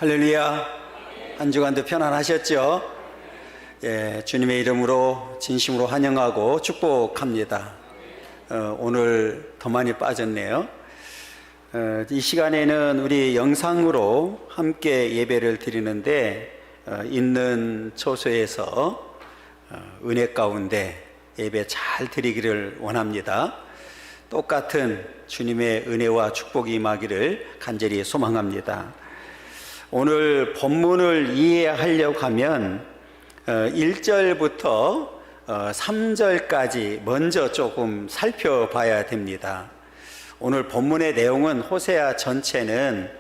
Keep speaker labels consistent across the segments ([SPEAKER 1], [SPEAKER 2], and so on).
[SPEAKER 1] 할렐루야. 한 주간도 편안하셨죠? 예, 주님의 이름으로 진심으로 환영하고 축복합니다. 오늘 더 많이 빠졌네요. 이 시간에는 우리 영상으로 함께 예배를 드리는데 있는 처소에서 은혜 가운데 예배 잘 드리기를 원합니다. 똑같은 주님의 은혜와 축복이 임하기를 간절히 소망합니다. 오늘 본문을 이해하려고 하면 1절부터 3절까지 먼저 조금 살펴봐야 됩니다. 오늘 본문의 내용은 호세아 전체는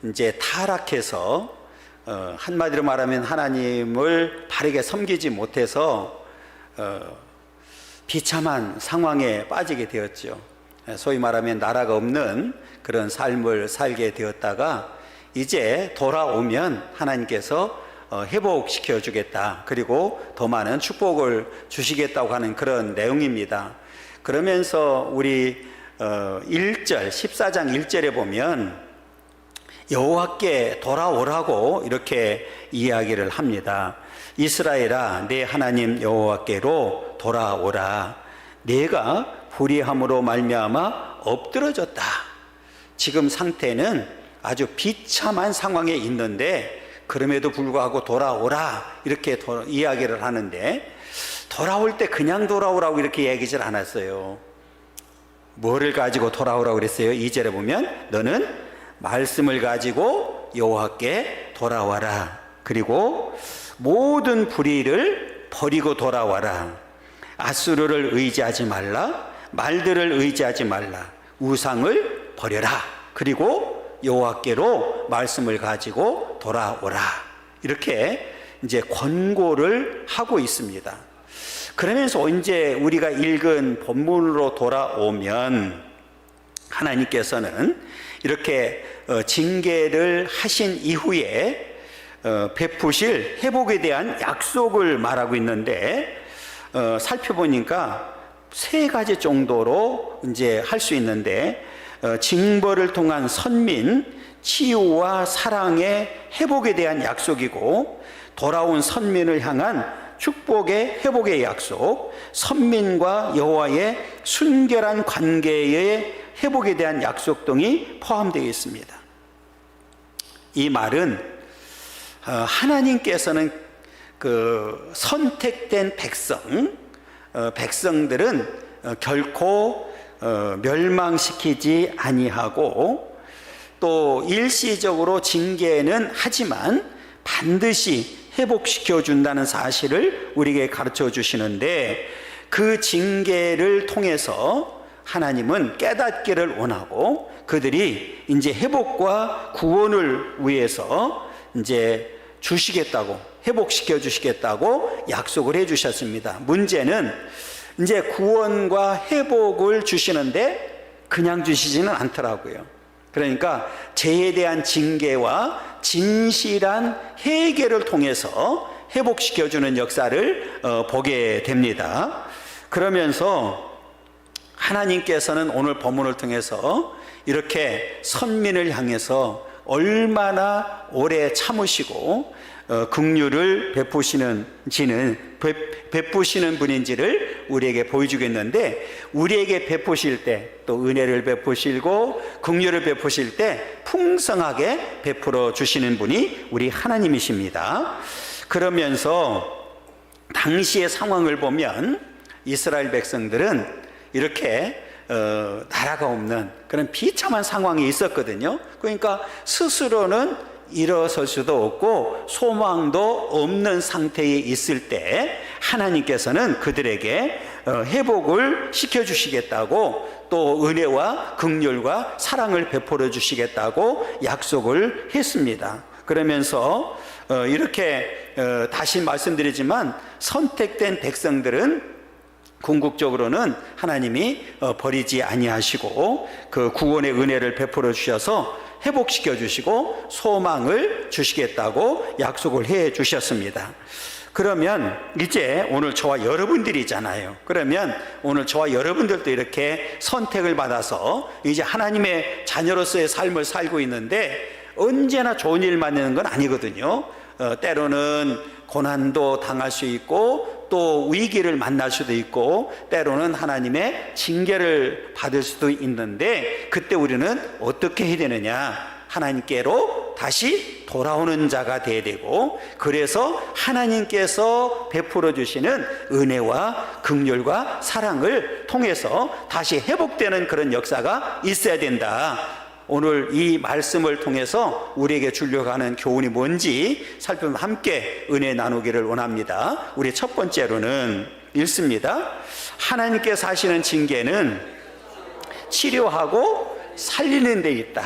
[SPEAKER 1] 이제 타락해서 한마디로 말하면 하나님을 바르게 섬기지 못해서 비참한 상황에 빠지게 되었죠. 소위 말하면 나라가 없는 그런 삶을 살게 되었다가 이제 돌아오면 하나님께서 회복시켜 주겠다, 그리고 더 많은 축복을 주시겠다고 하는 그런 내용입니다. 그러면서 우리 1절 14장 1절에 보면 여호와께 돌아오라고 이렇게 이야기를 합니다. 이스라엘아, 내 하나님 여호와께로 돌아오라. 내가 불의함으로 말미암아 엎드러졌다. 지금 상태는 아주 비참한 상황에 있는데 그럼에도 불구하고 돌아오라 이렇게 이야기를 하는데, 돌아올 때 그냥 돌아오라고 이렇게 얘기질 않았어요. 뭐를 가지고 돌아오라고 그랬어요? 2절에 보면 너는 말씀을 가지고 여호와께 돌아와라. 그리고 모든 불의를 버리고 돌아와라. 앗수르를 의지하지 말라. 말들을 의지하지 말라. 우상을 버려라. 그리고 여호와께로 말씀을 가지고 돌아오라. 이렇게 이제 권고를 하고 있습니다. 그러면서 이제 우리가 읽은 본문으로 돌아오면 하나님께서는 이렇게 징계를 하신 이후에 베푸실 회복에 대한 약속을 말하고 있는데, 살펴보니까 세 가지 정도로 이제 할 수 있는데, 징벌을 통한 선민, 치유와 사랑의 회복에 대한 약속이고, 돌아온 선민을 향한 축복의 회복의 약속, 선민과 여호와의 순결한 관계의 회복에 대한 약속 등이 포함되어 있습니다. 이 말은 하나님께서는 그 선택된 백성들은 결코 멸망시키지 아니하고, 또 일시적으로 징계는 하지만 반드시 회복시켜 준다는 사실을 우리에게 가르쳐 주시는데, 그 징계를 통해서 하나님은 깨닫기를 원하고 그들이 이제 회복과 구원을 위해서 이제 주시겠다고, 회복시켜 주시겠다고 약속을 해 주셨습니다. 문제는 이제 구원과 회복을 주시는데 그냥 주시지는 않더라고요. 그러니까 죄에 대한 징계와 진실한 회개를 통해서 회복시켜주는 역사를 보게 됩니다. 그러면서 하나님께서는 오늘 본문을 통해서 이렇게 선민을 향해서 얼마나 오래 참으시고 긍휼을 베푸시는 분인지를 우리에게 보여주겠는데, 우리에게 베푸실 때 또 은혜를 베푸시고 긍휼을 베푸실 때 풍성하게 베풀어 주시는 분이 우리 하나님이십니다. 그러면서 당시의 상황을 보면 이스라엘 백성들은 이렇게 나라가 없는 그런 비참한 상황이 있었거든요. 그러니까 스스로는 일어설 수도 없고 소망도 없는 상태에 있을 때 하나님께서는 그들에게 회복을 시켜주시겠다고, 또 은혜와 긍휼과 사랑을 베풀어 주시겠다고 약속을 했습니다. 그러면서 이렇게 다시 말씀드리지만 선택된 백성들은 궁극적으로는 하나님이 버리지 아니하시고 그 구원의 은혜를 베풀어 주셔서 회복시켜 주시고 소망을 주시겠다고 약속을 해 주셨습니다. 그러면 이제 오늘 저와 여러분들이잖아요. 그러면 오늘 저와 여러분들도 이렇게 선택을 받아서 이제 하나님의 자녀로서의 삶을 살고 있는데, 언제나 좋은 일만 있는 건 아니거든요. 때로는 고난도 당할 수 있고 또 위기를 만날 수도 있고 때로는 하나님의 징계를 받을 수도 있는데, 그때 우리는 어떻게 해야 되느냐? 하나님께로 다시 돌아오는 자가 되어야 되고, 그래서 하나님께서 베풀어 주시는 은혜와 긍휼과 사랑을 통해서 다시 회복되는 그런 역사가 있어야 된다. 오늘 이 말씀을 통해서 우리에게 주려고 하는 교훈이 뭔지 살펴보면 함께 은혜 나누기를 원합니다. 우리 첫 번째로는 읽습니다. 하나님께서 하시는 징계는 치료하고 살리는 데 있다.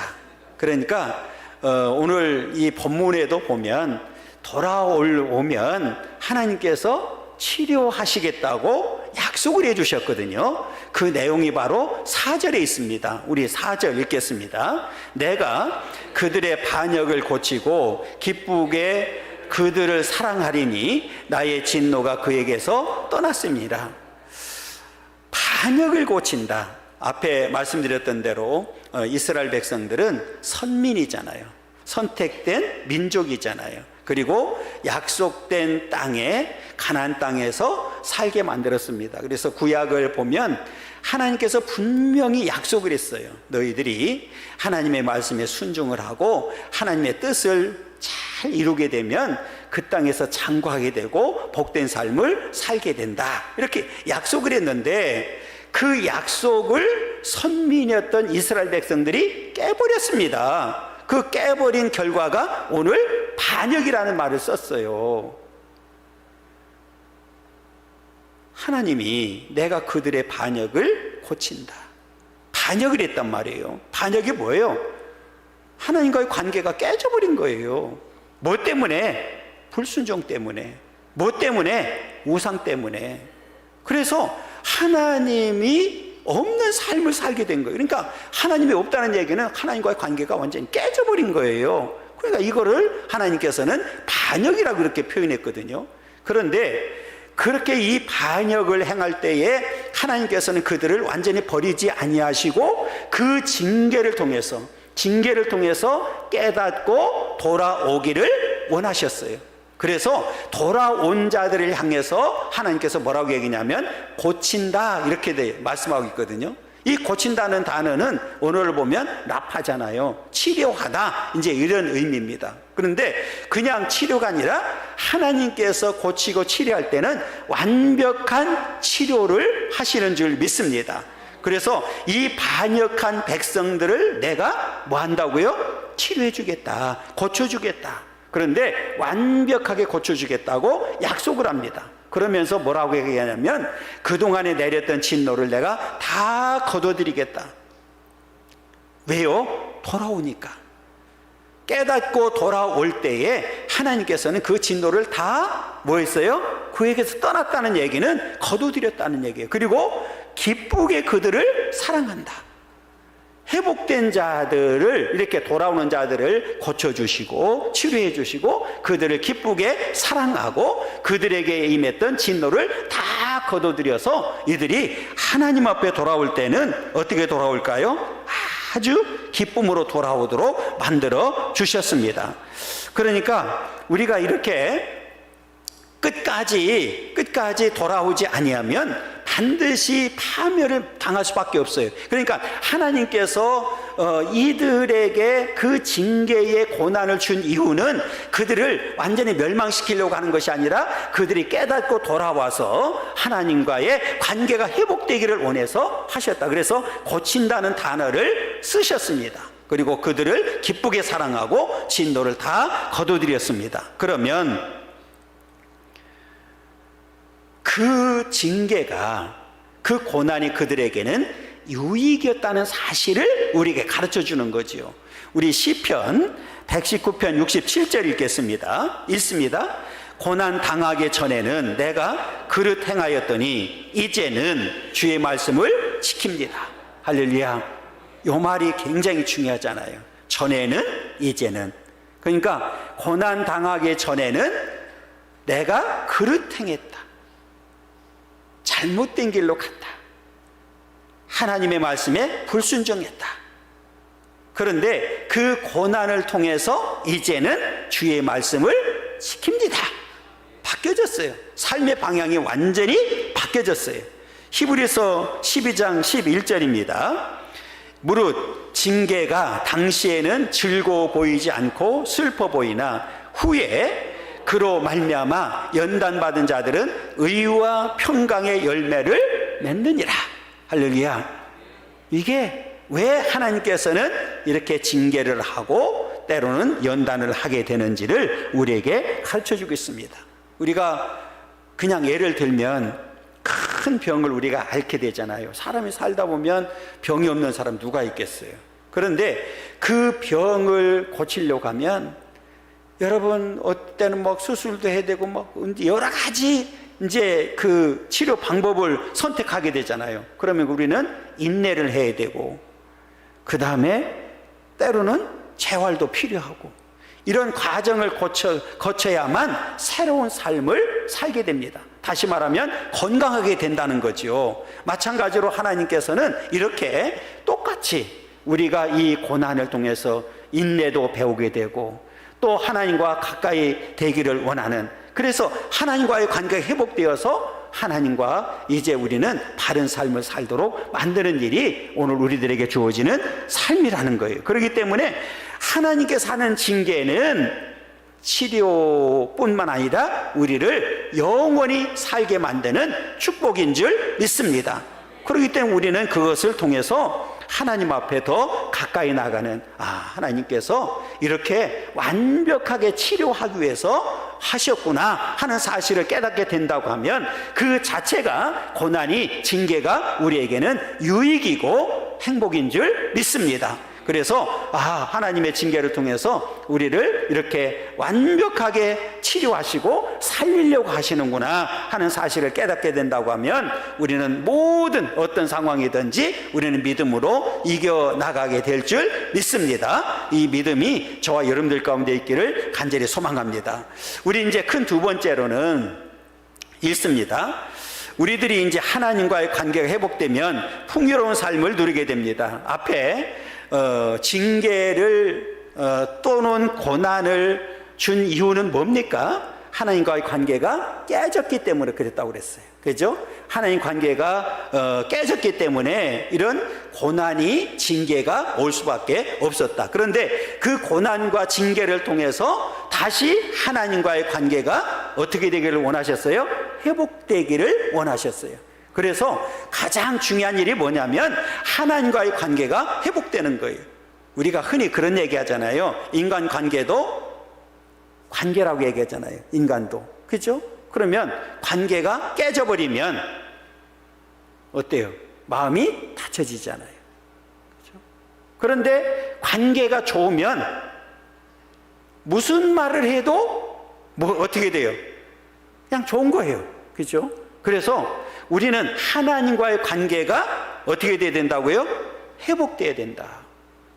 [SPEAKER 1] 그러니까 오늘 이 본문에도 보면 돌아오면 하나님께서 치료하시겠다고 약속을 해주셨거든요. 그 내용이 바로 4절에 있습니다. 우리 4절 읽겠습니다. 내가 그들의 반역을 고치고 기쁘게 그들을 사랑하리니 나의 진노가 그에게서 떠났습니다. 반역을 고친다. 앞에 말씀드렸던 대로 이스라엘 백성들은 선민이잖아요. 선택된 민족이잖아요. 그리고 약속된 땅에, 가나안 땅에서 살게 만들었습니다. 그래서 구약을 보면 하나님께서 분명히 약속을 했어요. 너희들이 하나님의 말씀에 순종을 하고 하나님의 뜻을 잘 이루게 되면 그 땅에서 장구하게 되고 복된 삶을 살게 된다. 이렇게 약속을 했는데 그 약속을 선민이었던 이스라엘 백성들이 깨버렸습니다. 그 깨버린 결과가 오늘 반역이라는 말을 썼어요. 하나님이 내가 그들의 반역을 고친다. 반역을 했단 말이에요. 반역이 뭐예요? 하나님과의 관계가 깨져버린 거예요. 뭐 때문에? 불순종 때문에. 뭐 때문에? 우상 때문에. 그래서 하나님이 없는 삶을 살게 된 거예요. 그러니까 하나님이 없다는 얘기는 하나님과의 관계가 완전히 깨져버린 거예요. 그러니까 이거를 하나님께서는 반역이라고 그렇게 표현했거든요. 그런데 그렇게 이 반역을 행할 때에 하나님께서는 그들을 완전히 버리지 아니하시고 그 징계를 통해서 깨닫고 돌아오기를 원하셨어요. 그래서 돌아온 자들을 향해서 하나님께서 뭐라고 얘기냐면 고친다, 이렇게 말씀하고 있거든요. 이 고친다는 단어는 오늘 보면 라파잖아요. 치료하다, 이제 이런 의미입니다. 그런데 그냥 치료가 아니라 하나님께서 고치고 치료할 때는 완벽한 치료를 하시는 줄 믿습니다. 그래서 이 반역한 백성들을 내가 뭐 한다고요? 치료해 주겠다, 고쳐 주겠다. 그런데 완벽하게 고쳐주겠다고 약속을 합니다. 그러면서 뭐라고 얘기하냐면 그동안에 내렸던 진노를 내가 다 거둬드리겠다. 왜요? 돌아오니까. 깨닫고 돌아올 때에 하나님께서는 그 진노를 다 뭐 했어요? 그에게서 떠났다는 얘기는 거둬들였다는 얘기예요. 그리고 기쁘게 그들을 사랑한다. 회복된 자들을, 이렇게 돌아오는 자들을 고쳐주시고 치료해 주시고 그들을 기쁘게 사랑하고 그들에게 임했던 진노를 다 거둬들여서 이들이 하나님 앞에 돌아올 때는 어떻게 돌아올까요? 아주 기쁨으로 돌아오도록 만들어 주셨습니다. 그러니까 우리가 이렇게 끝까지 돌아오지 아니하면 반드시 파멸을 당할 수밖에 없어요. 그러니까 하나님께서 이들에게 그 징계의 고난을 준 이유는 그들을 완전히 멸망시키려고 하는 것이 아니라 그들이 깨닫고 돌아와서 하나님과의 관계가 회복되기를 원해서 하셨다. 그래서 고친다는 단어를 쓰셨습니다. 그리고 그들을 기쁘게 사랑하고 진노를 다 거둬들였습니다. 그러면 그 징계가, 그 고난이 그들에게는 유익이었다는 사실을 우리에게 가르쳐 주는 거지요. 우리 시편 119편 67절 읽겠습니다. 읽습니다. 고난 당하기 전에는 내가 그릇 행하였더니 이제는 주의 말씀을 지킵니다. 할렐루야. 이 말이 굉장히 중요하잖아요. 전에는, 이제는. 그러니까 고난 당하기 전에는 내가 그릇 행했다. 잘못된 길로 갔다. 하나님의 말씀에 불순종했다. 그런데 그 고난을 통해서 이제는 주의 말씀을 지킵니다. 바뀌어졌어요. 삶의 방향이 완전히 바뀌어졌어요. 히브리서 12장 11절입니다. 무릇 징계가 당시에는 즐거워 보이지 않고 슬퍼 보이나 후에 그로 말미암아 연단받은 자들은 의와 평강의 열매를 맺느니라. 할렐루야. 이게 왜 하나님께서는 이렇게 징계를 하고 때로는 연단을 하게 되는지를 우리에게 가르쳐주고 있습니다. 우리가 그냥 예를 들면 큰 병을 우리가 앓게 되잖아요. 사람이 살다 보면 병이 없는 사람 누가 있겠어요? 그런데 그 병을 고치려고 하면 여러분 어때는 뭐 수술도 해야 되고 뭐 여러 가지 이제 그 치료 방법을 선택하게 되잖아요. 그러면 우리는 인내를 해야 되고 그 다음에 때로는 재활도 필요하고 이런 과정을 거쳐야만 새로운 삶을 살게 됩니다. 다시 말하면 건강하게 된다는 거죠. 마찬가지로 하나님께서는 이렇게 똑같이 우리가 이 고난을 통해서 인내도 배우게 되고 또 하나님과 가까이 되기를 원하는, 그래서 하나님과의 관계가 회복되어서 하나님과 이제 우리는 바른 삶을 살도록 만드는 일이 오늘 우리들에게 주어지는 삶이라는 거예요. 그렇기 때문에 하나님께서 하는 징계는 치료뿐만 아니라 우리를 영원히 살게 만드는 축복인 줄 믿습니다. 그렇기 때문에 우리는 그것을 통해서 하나님 앞에 더 가까이 나가는, 하나님께서 이렇게 완벽하게 치료하기 위해서 하셨구나 하는 사실을 깨닫게 된다고 하면 그 자체가 고난이, 징계가 우리에게는 유익이고 행복인 줄 믿습니다. 그래서 하나님의 징계를 통해서 우리를 이렇게 완벽하게 치료하시고 살리려고 하시는구나 하는 사실을 깨닫게 된다고 하면 우리는 모든 어떤 상황이든지 우리는 믿음으로 이겨나가게 될 줄 믿습니다. 이 믿음이 저와 여러분들 가운데 있기를 간절히 소망합니다. 우리 이제 큰 두 번째로는 있습니다. 우리들이 이제 하나님과의 관계가 회복되면 풍요로운 삶을 누리게 됩니다. 앞에 징계를 또는 고난을 준 이유는 뭡니까? 하나님과의 관계가 깨졌기 때문에 그랬다고 그랬어요. 그죠? 하나님 관계가 깨졌기 때문에 이런 고난이, 징계가 올 수밖에 없었다. 그런데 그 고난과 징계를 통해서 다시 하나님과의 관계가 어떻게 되기를 원하셨어요? 회복되기를 원하셨어요. 그래서 가장 중요한 일이 뭐냐면 하나님과의 관계가 회복되는 거예요. 우리가 흔히 그런 얘기 하잖아요. 인간 관계도 관계라고 얘기하잖아요. 인간도. 그죠? 그러면 관계가 깨져버리면 어때요? 마음이 닫혀지잖아요. 그죠? 그런데 관계가 좋으면 무슨 말을 해도 어떻게 돼요? 그냥 좋은 거예요. 그죠? 그래서 우리는 하나님과의 관계가 어떻게 돼야 된다고요? 회복돼야 된다.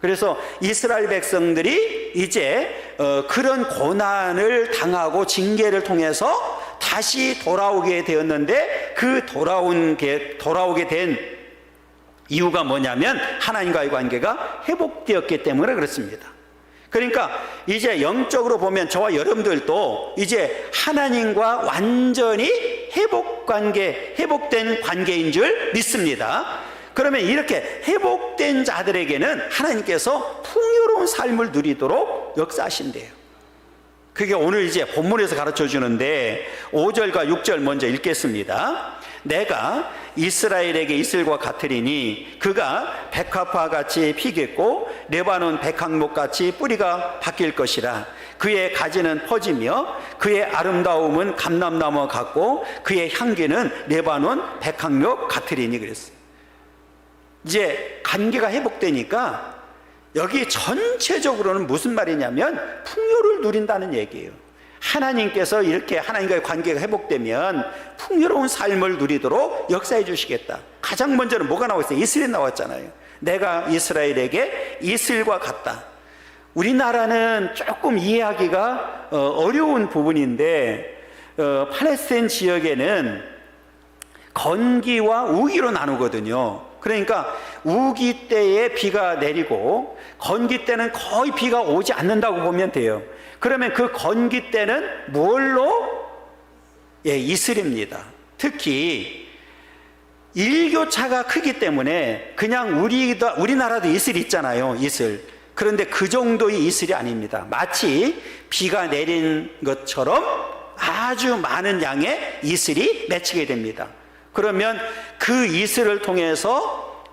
[SPEAKER 1] 그래서 이스라엘 백성들이 이제 그런 고난을 당하고 징계를 통해서 다시 돌아오게 되었는데 그 돌아오게 된 이유가 뭐냐면 하나님과의 관계가 회복되었기 때문에 그렇습니다. 그러니까 이제 영적으로 보면 저와 여러분들도 이제 하나님과 완전히 회복된 관계인 줄 믿습니다. 그러면 이렇게 회복된 자들에게는 하나님께서 풍요로운 삶을 누리도록 역사하신대요. 그게 오늘 이제 본문에서 가르쳐 주는데 5절과 6절 먼저 읽겠습니다. 내가 이스라엘에게 이슬과 같으리니 그가 백합화 같이 피겠고 레바논 백향목 같이 뿌리가 바뀔 것이라. 그의 가지는 퍼지며 그의 아름다움은 감람나무 같고 그의 향기는 레바논 백향목 같으리니 그랬어요. 이제 관계가 회복되니까 여기 전체적으로는 무슨 말이냐면 풍요를 누린다는 얘기예요. 하나님께서 이렇게 하나님과의 관계가 회복되면 풍요로운 삶을 누리도록 역사해 주시겠다. 가장 먼저는 뭐가 나왔어요? 이슬이 나왔잖아요. 내가 이스라엘에게 이슬과 같다. 우리나라는 조금 이해하기가 어려운 부분인데 팔레스타인 지역에는 건기와 우기로 나누거든요. 그러니까 우기 때에 비가 내리고 건기 때는 거의 비가 오지 않는다고 보면 돼요. 그러면 그 건기 때는 뭘로? 예, 이슬입니다. 특히 일교차가 크기 때문에 그냥 우리나라도 이슬 있잖아요. 이슬. 그런데 그 정도의 이슬이 아닙니다. 마치 비가 내린 것처럼 아주 많은 양의 이슬이 맺히게 됩니다. 그러면 그 이슬을 통해서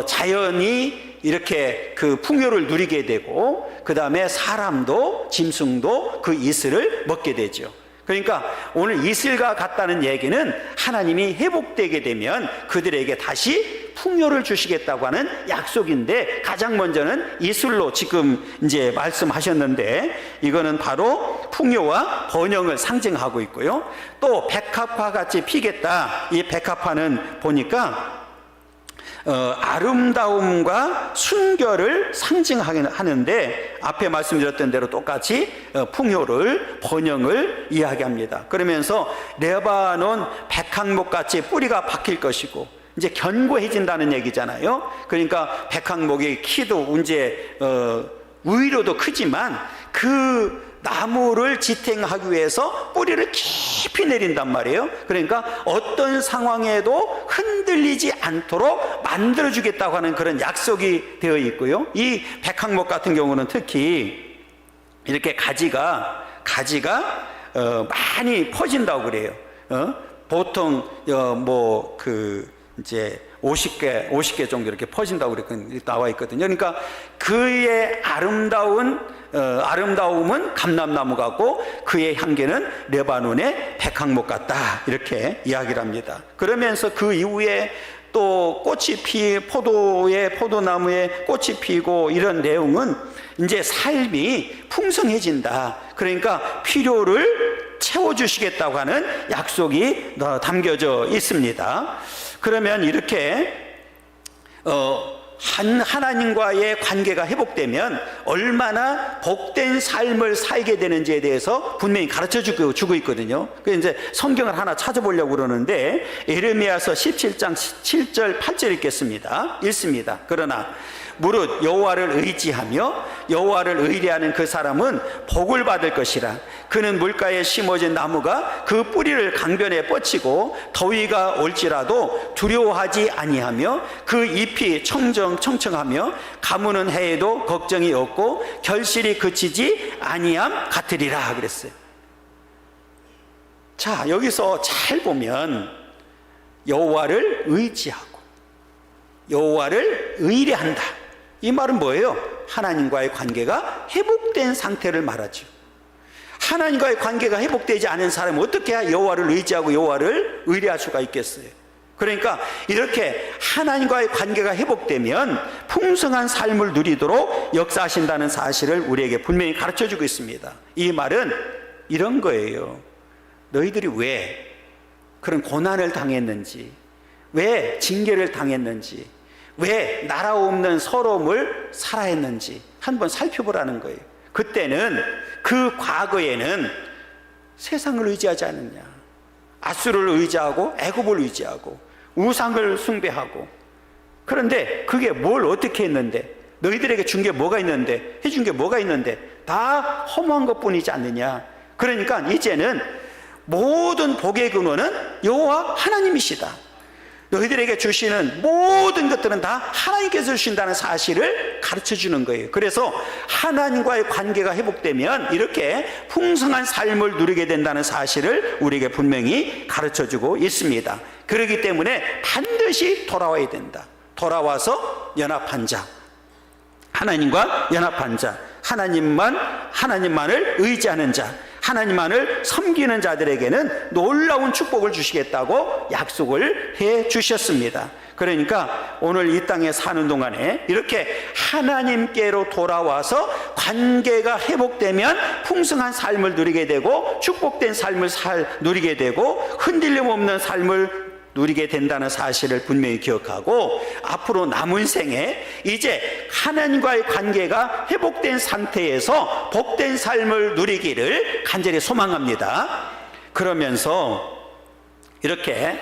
[SPEAKER 1] 자연이 이렇게 그 풍요를 누리게 되고, 그 다음에 사람도 짐승도 그 이슬을 먹게 되죠. 그러니까 오늘 이슬과 같다는 얘기는 하나님이 회복되게 되면 그들에게 다시 풍요를 주시겠다고 하는 약속인데, 가장 먼저는 이슬로 지금 이제 말씀하셨는데, 이거는 바로 풍요와 번영을 상징하고 있고요. 또 백합화 같이 피겠다. 이 백합화는 보니까 아름다움과 순결을 상징하는데, 앞에 말씀드렸던 대로 똑같이 풍요를, 번영을 이야기합니다. 그러면서 레바논 백항목 같이 뿌리가 박힐 것이고, 이제 견고해진다는 얘기잖아요. 그러니까 백항목의 키도 이제 위로도 크지만 그 나무를 지탱하기 위해서 뿌리를 깊이 내린단 말이에요. 그러니까 어떤 상황에도 흔들리지 않도록 만들어주겠다고 하는 그런 약속이 되어 있고요. 이 백항목 같은 경우는 특히 이렇게 가지가 많이 퍼진다고 그래요. 보통 이제 50개 정도 이렇게 퍼진다고 이렇게 나와 있거든요. 그러니까 그의 아름다움은 감람나무 같고 그의 향기는 레바논의 백항목 같다, 이렇게 이야기를 합니다. 그러면서 그 이후에 또 포도나무에 꽃이 피고, 이런 내용은 이제 삶이 풍성해진다. 그러니까 필요를 채워주시겠다고 하는 약속이 담겨져 있습니다. 그러면 이렇게 하나님과의 관계가 회복되면 얼마나 복된 삶을 살게 되는지에 대해서 분명히 가르쳐 주고 있거든요. 그래서 이제 성경을 하나 찾아보려고 그러는데, 에레미야서 17장 7절 8절 읽습니다. 그러나 무릇 여호와를 의지하며 여호와를 의뢰하는 그 사람은 복을 받을 것이라. 그는 물가에 심어진 나무가 그 뿌리를 강변에 뻗치고 더위가 올지라도 두려워하지 아니하며 그 잎이 청청하며 가무는 해에도 걱정이 없고 결실이 그치지 아니함 같으리라 그랬어요. 자, 여기서 잘 보면 여호와를 의지하고 여호와를 의뢰한다, 이 말은 뭐예요? 하나님과의 관계가 회복된 상태를 말하죠. 하나님과의 관계가 회복되지 않은 사람은 어떻게 여호와를 의지하고 여호와를 의뢰할 수가 있겠어요? 그러니까 이렇게 하나님과의 관계가 회복되면 풍성한 삶을 누리도록 역사하신다는 사실을 우리에게 분명히 가르쳐주고 있습니다. 이 말은 이런 거예요. 너희들이 왜 그런 고난을 당했는지, 왜 징계를 당했는지, 왜 나라 없는 서러움을 살아야 했는지 한번 살펴보라는 거예요. 그때는, 그 과거에는 세상을 의지하지 않느냐, 아수르를 의지하고 애굽을 의지하고 우상을 숭배하고, 그런데 그게 뭘 어떻게 했는데, 너희들에게 준 게 뭐가 있는데, 해준 게 뭐가 있는데 다 허무한 것뿐이지 않느냐. 그러니까 이제는 모든 복의 근원은 여호와 하나님이시다. 너희들에게 주시는 모든 것들은 다 하나님께서 주신다는 사실을 가르쳐 주는 거예요. 그래서 하나님과의 관계가 회복되면 이렇게 풍성한 삶을 누리게 된다는 사실을 우리에게 분명히 가르쳐 주고 있습니다. 그렇기 때문에 반드시 돌아와야 된다. 돌아와서 연합한 자, 하나님과 연합한 자, 하나님만을 의지하는 자, 하나님만을 섬기는 자들에게는 놀라운 축복을 주시겠다고 약속을 해 주셨습니다. 그러니까 오늘 이 땅에 사는 동안에 이렇게 하나님께로 돌아와서 관계가 회복되면 풍성한 삶을 누리게 되고 축복된 삶을 누리게 되고 흔들림 없는 삶을 누리게 된다는 사실을 분명히 기억하고, 앞으로 남은 생에 이제 하나님과의 관계가 회복된 상태에서 복된 삶을 누리기를 간절히 소망합니다. 그러면서 이렇게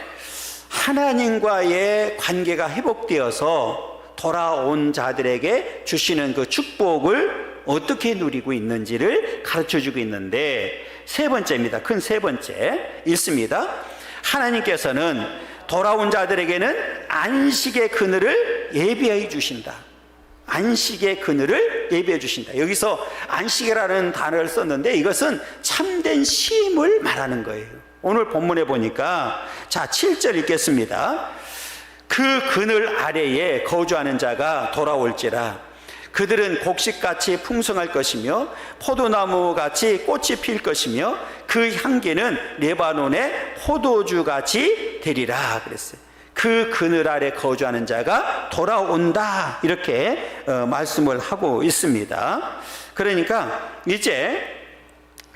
[SPEAKER 1] 하나님과의 관계가 회복되어서 돌아온 자들에게 주시는 그 축복을 어떻게 누리고 있는지를 가르쳐주고 있는데, 세 번째입니다. 큰 세 번째 읽습니다. 하나님께서는 돌아온 자들에게는 안식의 그늘을 예비해 주신다. 안식의 그늘을 예비해 주신다. 여기서 안식이라는 단어를 썼는데 이것은 참된 쉼을 말하는 거예요. 오늘 본문에 보니까, 자, 7절 읽겠습니다. 그 그늘 아래에 거주하는 자가 돌아올지라. 그들은 곡식같이 풍성할 것이며 포도나무같이 꽃이 필 것이며 그 향기는 레바논의 포도주같이 되리라 그랬어요. 그 그늘 아래 거주하는 자가 돌아온다, 이렇게 말씀을 하고 있습니다. 그러니까 이제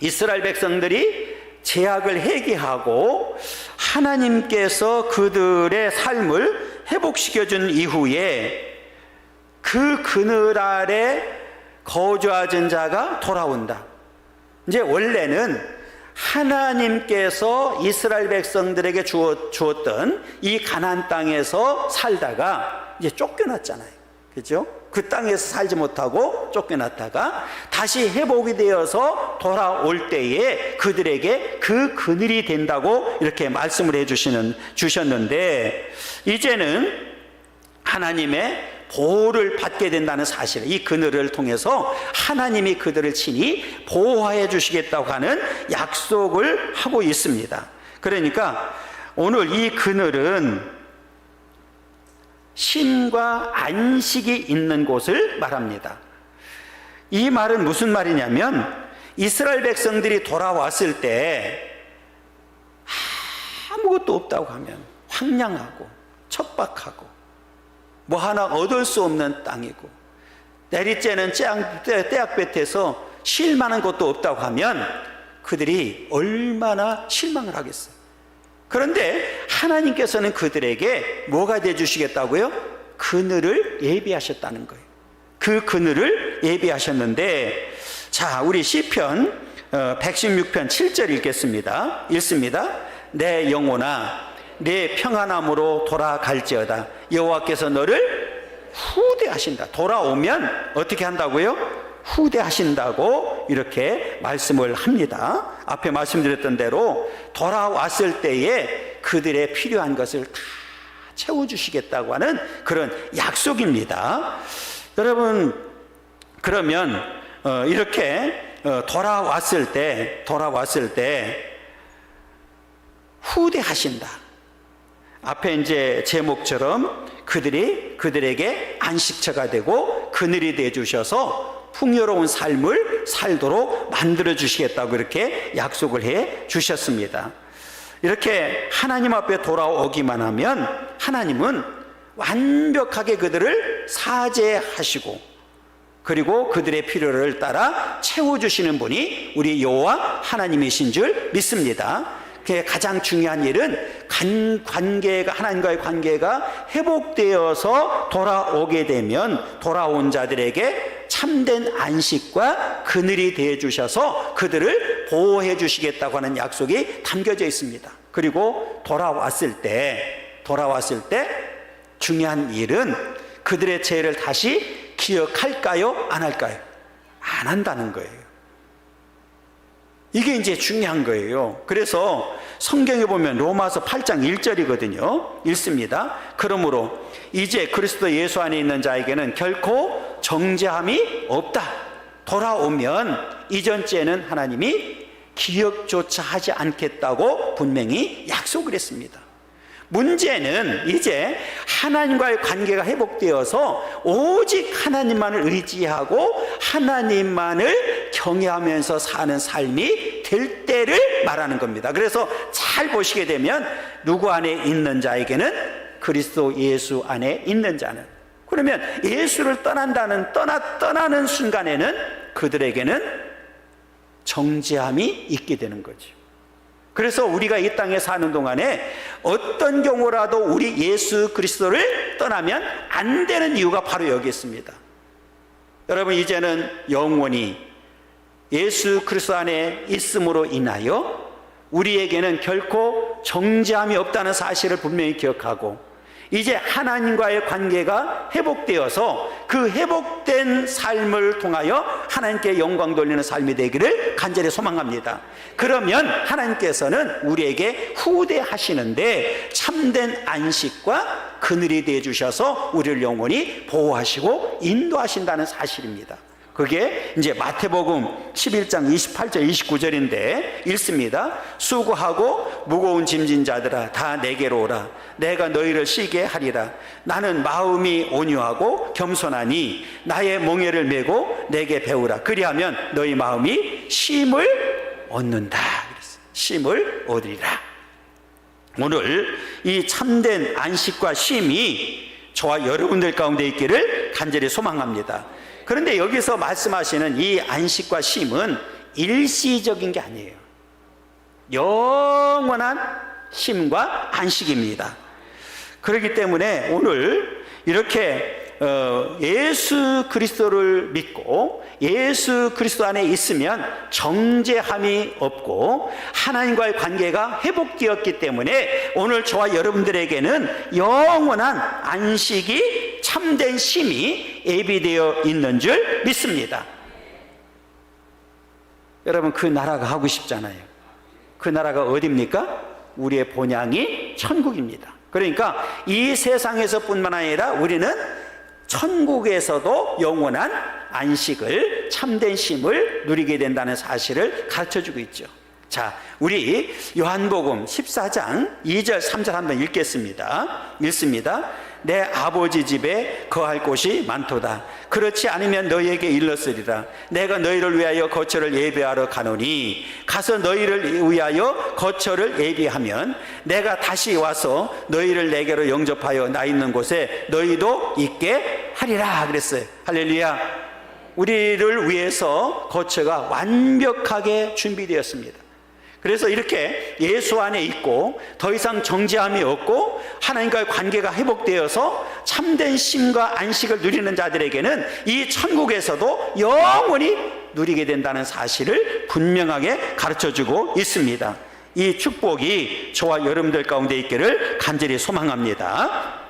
[SPEAKER 1] 이스라엘 백성들이 죄악을 회개하고 하나님께서 그들의 삶을 회복시켜준 이후에 그 그늘 아래 거주하던 자가 돌아온다. 이제 원래는 하나님께서 이스라엘 백성들에게 주었던 이 가나안 땅에서 살다가 이제 쫓겨났잖아요. 그렇죠? 그 땅에서 살지 못하고 쫓겨났다가 다시 회복이 되어서 돌아올 때에 그들에게 그 그늘이 된다고 이렇게 말씀을 주셨는데, 이제는 하나님의 보호를 받게 된다는 사실, 이 그늘을 통해서 하나님이 그들을 친히 보호해 주시겠다고 하는 약속을 하고 있습니다. 그러니까 오늘 이 그늘은 쉼과 안식이 있는 곳을 말합니다. 이 말은 무슨 말이냐면, 이스라엘 백성들이 돌아왔을 때 아무것도 없다고 하면 황량하고 척박하고 뭐 하나 얻을 수 없는 땅이고, 내리째는 떼약볕에서 쉴 만한 것도 없다고 하면 그들이 얼마나 실망을 하겠어요. 그런데 하나님께서는 그들에게 뭐가 되어주시겠다고요? 그늘을 예비하셨다는 거예요. 그 그늘을 예비하셨는데, 자, 우리 시편 116편 7절 읽습니다. 내 영혼아, 내 평안함으로 돌아갈지어다. 여호와께서 너를 후대하신다. 돌아오면 어떻게 한다고요? 후대하신다고 이렇게 말씀을 합니다. 앞에 말씀드렸던 대로 돌아왔을 때에 그들의 필요한 것을 다 채워주시겠다고 하는 그런 약속입니다. 여러분, 그러면 이렇게 돌아왔을 때 후대하신다. 앞에 이제 제목처럼 그들에게 안식처가 되고 그늘이 되어 주셔서 풍요로운 삶을 살도록 만들어 주시겠다고 이렇게 약속을 해 주셨습니다. 이렇게 하나님 앞에 돌아오기만 하면 하나님은 완벽하게 그들을 사죄하시고, 그리고 그들의 필요를 따라 채워주시는 분이 우리 여호와 하나님이신 줄 믿습니다. 가장 중요한 일은 하나님과의 관계가 회복되어서 돌아오게 되면 돌아온 자들에게 참된 안식과 그늘이 되어 주셔서 그들을 보호해 주시겠다고 하는 약속이 담겨져 있습니다. 그리고 돌아왔을 때 중요한 일은 그들의 죄를 다시 기억할까요? 안 할까요? 안 한다는 거예요. 이게 이제 중요한 거예요. 그래서 성경에 보면 로마서 8장 1절이거든요. 읽습니다. 그러므로 이제 그리스도 예수 안에 있는 자에게는 결코 정죄함이 없다. 돌아오면 이전 죄는 하나님이 기억조차 하지 않겠다고 분명히 약속을 했습니다. 문제는 이제 하나님과의 관계가 회복되어서 오직 하나님만을 의지하고 하나님만을 경외하면서 사는 삶이 될 때를 말하는 겁니다. 그래서 잘 보시게 되면 누구 안에 있는 자에게는 그리스도 예수 안에 있는 자는, 그러면 예수를 떠나는 순간에는 그들에게는 정죄함이 있게 되는 거죠. 그래서 우리가 이 땅에 사는 동안에 어떤 경우라도 우리 예수 그리스도를 떠나면 안 되는 이유가 바로 여기 있습니다. 여러분, 이제는 영원히 예수 그리스도 안에 있음으로 인하여 우리에게는 결코 정죄함이 없다는 사실을 분명히 기억하고, 이제 하나님과의 관계가 회복되어서 그 회복된 삶을 통하여 하나님께 영광 돌리는 삶이 되기를 간절히 소망합니다. 그러면 하나님께서는 우리에게 후대하시는데 참된 안식과 그늘이 되어 주셔서 우리를 영원히 보호하시고 인도하신다는 사실입니다. 그게 이제 마태복음 11장 28절 29절인데 읽습니다. 수고하고 무거운 짐진 자들아 다 내게로 오라. 내가 너희를 쉬게 하리라. 나는 마음이 온유하고 겸손하니 나의 멍에를 메고 내게 배우라. 그리하면 너희 마음이 쉼을 얻는다. 쉼을 얻으리라. 오늘 이 참된 안식과 쉼이 저와 여러분들 가운데 있기를 간절히 소망합니다. 그런데 여기서 말씀하시는 이 안식과 쉼은 일시적인 게 아니에요. 영원한 쉼과 안식입니다. 그렇기 때문에 오늘 이렇게 예수 그리스도를 믿고 예수 그리스도 안에 있으면 정죄함이 없고 하나님과의 관계가 회복되었기 때문에 오늘 저와 여러분들에게는 영원한 안식이, 참된 쉼이 예비되어 있는 줄 믿습니다. 여러분, 그 나라가 하고 싶잖아요. 그 나라가 어디입니까? 우리의 본향이 천국입니다. 그러니까 이 세상에서 뿐만 아니라 우리는 천국에서도 영원한 안식을, 참된 쉼을 누리게 된다는 사실을 가르쳐주고 있죠. 자, 우리 요한복음 14장 2절 3절 한번 읽겠습니다. 읽습니다. 내 아버지 집에 거할 곳이 많도다. 그렇지 않으면 너희에게 일렀으리라. 내가 너희를 위하여 거처를 예비하러 가노니 가서 너희를 위하여 거처를 예비하면 내가 다시 와서 너희를 내게로 영접하여 나 있는 곳에 너희도 있게 하리라 그랬어요. 할렐루야. 우리를 위해서 거처가 완벽하게 준비되었습니다. 그래서 이렇게 예수 안에 있고 더 이상 정죄함이 없고 하나님과의 관계가 회복되어서 참된 쉼과 안식을 누리는 자들에게는 이 천국에서도 영원히 누리게 된다는 사실을 분명하게 가르쳐주고 있습니다. 이 축복이 저와 여러분들 가운데 있기를 간절히 소망합니다.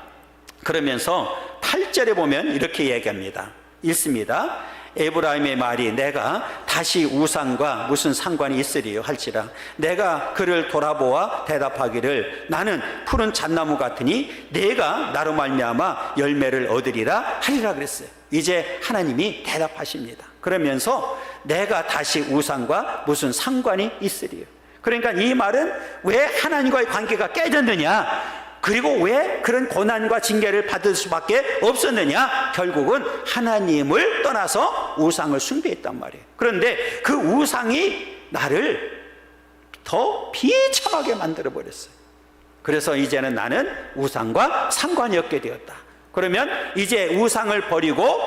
[SPEAKER 1] 그러면서 8절에 보면 이렇게 얘기합니다. 읽습니다. 에브라임의 말이 내가 다시 우상과 무슨 상관이 있으리요 할지라. 내가 그를 돌아보아 대답하기를 나는 푸른 잣나무 같으니 내가 나로 말미암아 열매를 얻으리라 하리라 그랬어요. 이제 하나님이 대답하십니다. 그러면서 내가 다시 우상과 무슨 상관이 있으리요. 그러니까 이 말은 왜 하나님과의 관계가 깨졌느냐, 그리고 왜 그런 고난과 징계를 받을 수밖에 없었느냐, 결국은 하나님을 떠나서 우상을 숭배했단 말이에요. 그런데 그 우상이 나를 더 비참하게 만들어버렸어요. 그래서 이제는 나는 우상과 상관이 없게 되었다. 그러면 이제 우상을 버리고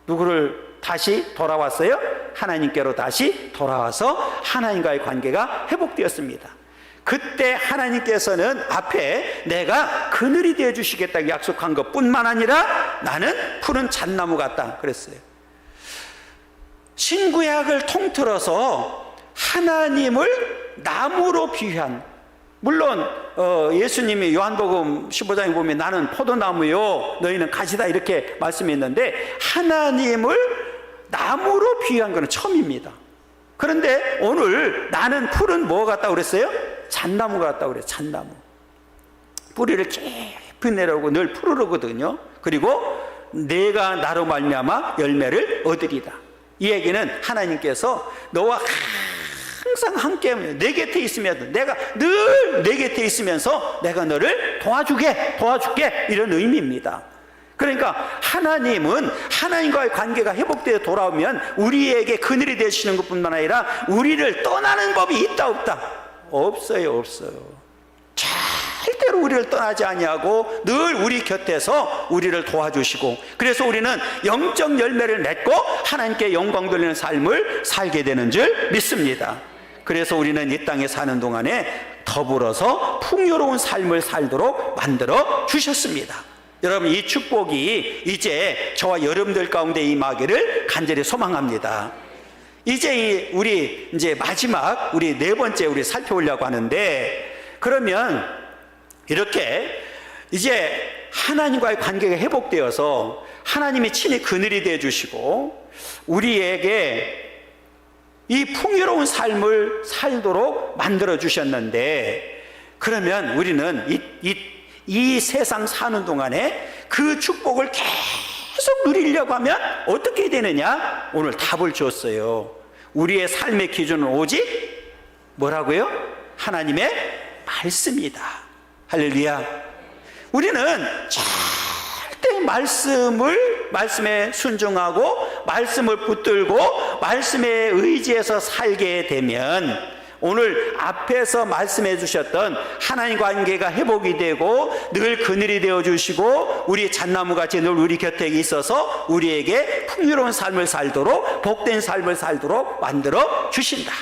[SPEAKER 1] 누구를 다시 돌아왔어요? 하나님께로 다시 돌아와서 하나님과의 관계가 회복되었습니다. 그때 하나님께서는 앞에 내가 그늘이 되어 주시겠다고 약속한 것뿐만 아니라 나는 푸른 잣나무 같다 그랬어요. 신구약을 통틀어서 하나님을 나무로 비유한, 물론 예수님이 요한복음 15장에 보면 나는 포도나무요 너희는 가지다 이렇게 말씀했는데 하나님을 나무로 비유한 것은 처음입니다. 그런데 오늘 나는 푸른 뭐 같다고 그랬어요? 잣나무 같다고 그래요. 잣나무. 뿌리를 깊이 내려오고 늘 푸르르거든요. 그리고 내가 나로 말미암아 열매를 얻으리다. 이 얘기는 하나님께서 너와 항상 함께 내 곁에 있으면, 내가 늘 내 곁에 있으면서 내가 너를 도와줄게 이런 의미입니다. 그러니까 하나님은 하나님과의 관계가 회복되어 돌아오면 우리에게 그늘이 되시는 것뿐만 아니라 우리를 떠나는 법이 있다 없다? 없어요. 절대로 우리를 떠나지 아니하고 늘 우리 곁에서 우리를 도와주시고, 그래서 우리는 영적 열매를 맺고 하나님께 영광 돌리는 삶을 살게 되는 줄 믿습니다. 그래서 우리는 이 땅에 사는 동안에 더불어서 풍요로운 삶을 살도록 만들어 주셨습니다. 여러분, 이 축복이 이제 저와 여러분들 가운데 임하기를 간절히 소망합니다. 이제 우리 이제 마지막 우리 네 번째 우리 살펴보려고 하는데, 그러면 이렇게 이제 하나님과의 관계가 회복되어서 하나님이 친히 그늘이 되어 주시고 우리에게 이 풍요로운 삶을 살도록 만들어 주셨는데, 그러면 우리는 이 세상 사는 동안에 그 축복을 계속 누리려고 하면 어떻게 되느냐? 오늘 답을 줬어요. 우리의 삶의 기준은 오직 뭐라고요? 하나님의 말씀이다. 할렐루야. 우리는 절대 말씀에 순종하고 말씀을 붙들고 말씀에 의지해서 살게 되면 오늘 앞에서 말씀해 주셨던 하나님 관계가 회복이 되고 늘 그늘이 되어 주시고 우리 잣나무같이 늘 우리 곁에 있어서 우리에게 풍요로운 삶을 살도록 복된 삶을 살도록 만들어 주신다.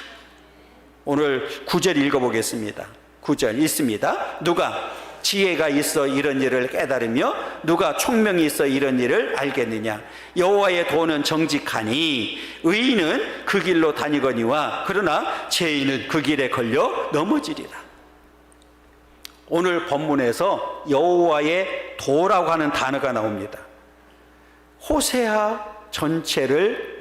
[SPEAKER 1] 오늘 9절 읽어보겠습니다. 9절 읽습니다. 누가 지혜가 있어 이런 일을 깨달으며 누가 총명이 있어 이런 일을 알겠느냐? 여호와의 도는 정직하니 의인은 그 길로 다니거니와 그러나 죄인은 그 길에 걸려 넘어지리라. 오늘 본문에서 여호와의 도라고 하는 단어가 나옵니다. 호세아 전체를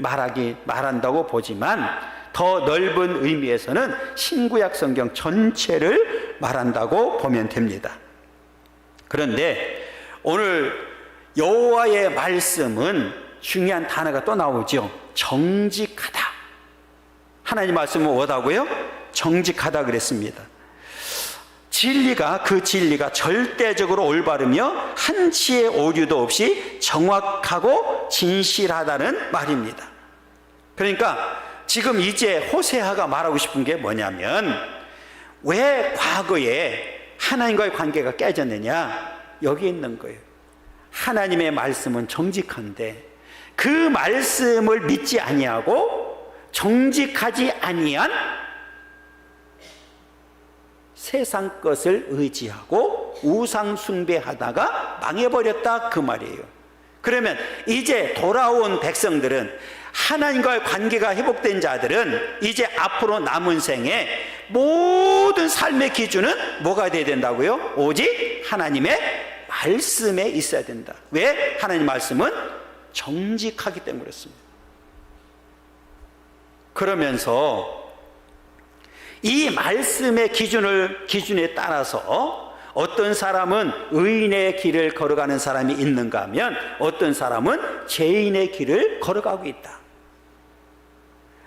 [SPEAKER 1] 말한다고 보지만 더 넓은 의미에서는 신구약 성경 전체를 말한다고 보면 됩니다. 그런데 오늘 여호와의 말씀은 중요한 단어가 또 나오죠. 정직하다. 하나님 말씀은 뭐라고요? 정직하다 그랬습니다. 그 진리가 절대적으로 올바르며 한치의 오류도 없이 정확하고 진실하다는 말입니다. 그러니까 지금 이제 호세아가 말하고 싶은 게 뭐냐면, 왜 과거에 하나님과의 관계가 깨졌느냐? 여기 있는 거예요. 하나님의 말씀은 정직한데 그 말씀을 믿지 아니하고 정직하지 아니한 세상 것을 의지하고 우상 숭배하다가 망해버렸다, 그 말이에요. 그러면 이제 돌아온 백성들은, 하나님과의 관계가 회복된 자들은 이제 앞으로 남은 생에 모든 삶의 기준은 뭐가 되어야 된다고요? 오직 하나님의 말씀에 있어야 된다. 왜? 하나님 말씀은 정직하기 때문에 그렇습니다. 그러면서 이 말씀의 기준에 따라서 어떤 사람은 의인의 길을 걸어가는 사람이 있는가 하면 어떤 사람은 죄인의 길을 걸어가고 있다.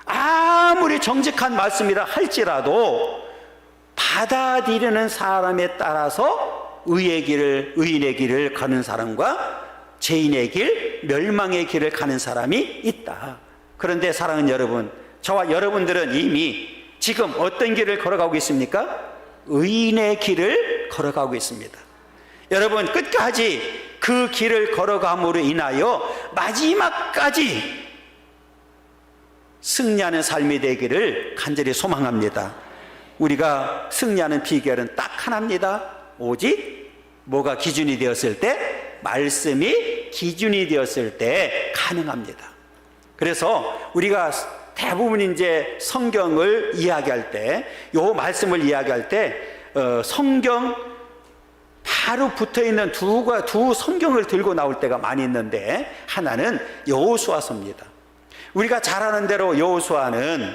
[SPEAKER 1] 아무리 정직한 말씀이라 할지라도 받아들이는 사람에 따라서 의인의 길을 가는 사람과 죄인의 길, 멸망의 길을 가는 사람이 있다. 그런데 사랑하는 여러분, 저와 여러분들은 이미 지금 어떤 길을 걸어가고 있습니까? 의인의 길을 걸어가고 있습니다. 여러분, 끝까지 그 길을 걸어감으로 인하여 마지막까지 승리하는 삶이 되기를 간절히 소망합니다. 우리가 승리하는 비결은 딱 하나입니다. 오직 뭐가 기준이 되었을 때? 말씀이 기준이 되었을 때 가능합니다. 그래서 우리가 대부분 이제 성경을 이야기할 때, 요 말씀을 이야기할 때 성경 바로 붙어있는 두 성경을 들고 나올 때가 많이 있는데, 하나는 여호수아서입니다. 우리가 잘 아는 대로 여호수아서는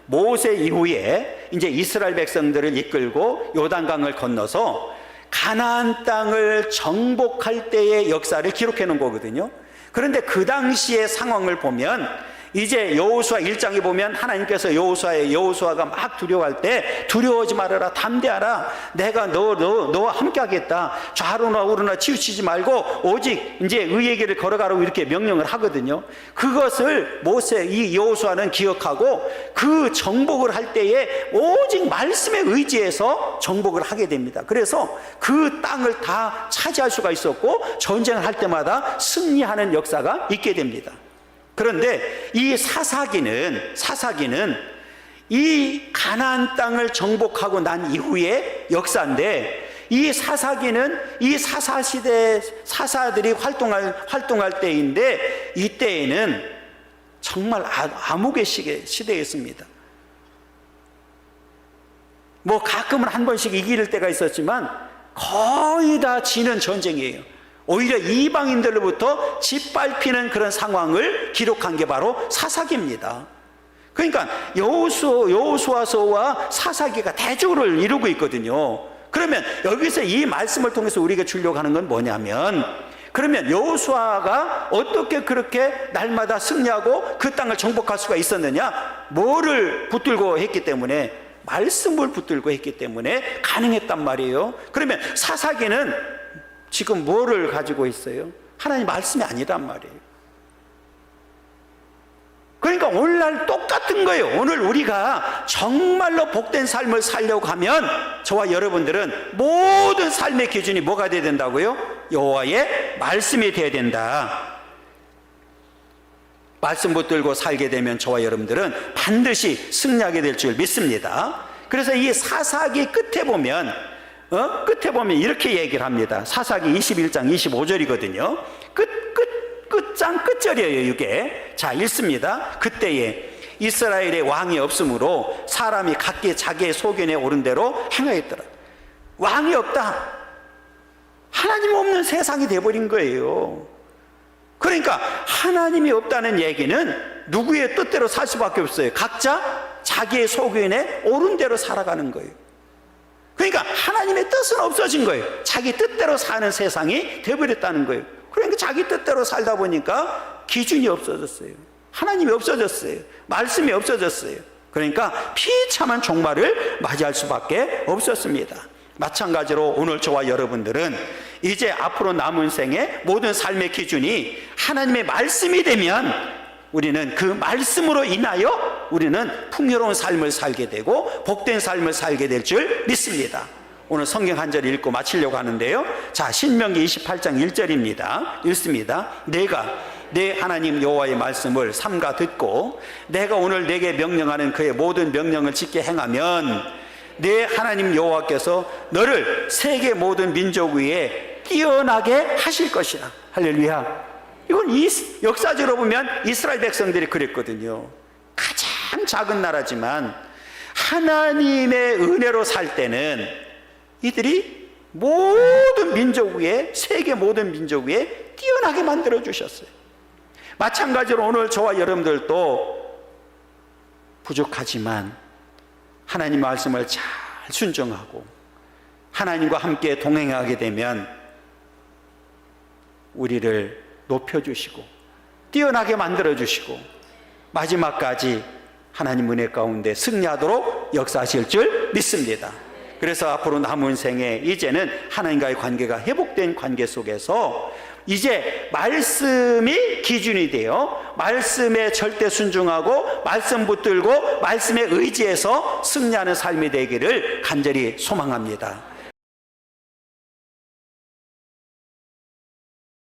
[SPEAKER 1] 모세 이후에 이제 이스라엘 백성들을 이끌고 요단강을 건너서 가나안 땅을 정복할 때의 역사를 기록해 놓은 거거든요. 그런데 그 당시의 상황을 보면 이제 여호수아 1장에 보면 하나님께서 여호수아가 막 두려워할 때 두려워하지 말아라, 담대하라, 내가 너와 함께 하겠다, 좌로나 우로나 치우치지 말고 오직 이제 의의 길을 걸어가라고 이렇게 명령을 하거든요. 그것을 이 여호수아는 기억하고 그 정복을 할 때에 오직 말씀에 의지해서 정복을 하게 됩니다. 그래서 그 땅을 다 차지할 수가 있었고 전쟁을 할 때마다 승리하는 역사가 있게 됩니다. 그런데 이 사사기는 이 가나안 땅을 정복하고 난 이후의 역사인데, 이 사사기는 이 사사시대 사사들이 활동할 때인데, 이때에는 정말 암흑의 시대였습니다. 뭐 가끔은 한 번씩 이길 때가 있었지만 거의 다 지는 전쟁이에요. 오히려 이방인들로부터 짓밟히는 그런 상황을 기록한 게 바로 사사기입니다. 그러니까 여호수아서와 사사기가 대조를 이루고 있거든요. 그러면 여기서 이 말씀을 통해서 우리가 주려고 하는 건 뭐냐면, 그러면 여호수아가 어떻게 그렇게 날마다 승리하고 그 땅을 정복할 수가 있었느냐? 뭐를 붙들고 했기 때문에? 말씀을 붙들고 했기 때문에 가능했단 말이에요. 그러면 사사기는 지금 뭐를 가지고 있어요? 하나님 말씀이 아니란 말이에요. 그러니까 오늘날 똑같은 거예요. 오늘 우리가 정말로 복된 삶을 살려고 하면 저와 여러분들은 모든 삶의 기준이 뭐가 돼야 된다고요? 여호와의 말씀이 돼야 된다. 말씀 붙들고 살게 되면 저와 여러분들은 반드시 승리하게 될 줄 믿습니다. 그래서 이 사사기 끝에 보면 이렇게 얘기를 합니다. 사사기 21장 25절이거든요. 끝장 끝절이에요, 이게. 자, 읽습니다. 그때에 이스라엘의 왕이 없으므로 사람이 각기 자기의 소견에 오른 대로 행하였더라. 왕이 없다. 하나님 없는 세상이 돼버린 거예요. 그러니까 하나님이 없다는 얘기는 누구의 뜻대로 살 수밖에 없어요. 각자 자기의 소견에 오른 대로 살아가는 거예요. 그러니까 하나님의 뜻은 없어진 거예요. 자기 뜻대로 사는 세상이 돼버렸다는 거예요. 그러니까 자기 뜻대로 살다 보니까 기준이 없어졌어요. 하나님이 없어졌어요. 말씀이 없어졌어요. 그러니까 비참한 종말을 맞이할 수밖에 없었습니다. 마찬가지로 오늘 저와 여러분들은 이제 앞으로 남은 생의 모든 삶의 기준이 하나님의 말씀이 되면 우리는 그 말씀으로 인하여 우리는 풍요로운 삶을 살게 되고 복된 삶을 살게 될 줄 믿습니다. 오늘 성경 한 절 읽고 마치려고 하는데요. 자, 신명기 28장 1절입니다. 읽습니다. 내가 내 하나님 여호와의 말씀을 삼가 듣고 내가 오늘 내게 명령하는 그의 모든 명령을 짓게 행하면 내 하나님 여호와께서 너를 세계 모든 민족 위에 뛰어나게 하실 것이라. 할렐루야. 이건 역사적으로 보면 이스라엘 백성들이 그랬거든요. 가장 작은 나라지만 하나님의 은혜로 살 때는 이들이 모든 민족 위에, 세계 모든 민족 위에 뛰어나게 만들어 주셨어요. 마찬가지로 오늘 저와 여러분들도 부족하지만 하나님 말씀을 잘 순종하고 하나님과 함께 동행하게 되면 우리를 높여주시고 뛰어나게 만들어주시고 마지막까지 하나님 은혜 가운데 승리하도록 역사하실 줄 믿습니다. 그래서 앞으로 남은 생에 이제는 하나님과의 관계가 회복된 관계 속에서 이제 말씀이 기준이 되어 말씀에 절대 순종하고 말씀 붙들고 말씀에 의지해서 승리하는 삶이 되기를 간절히 소망합니다.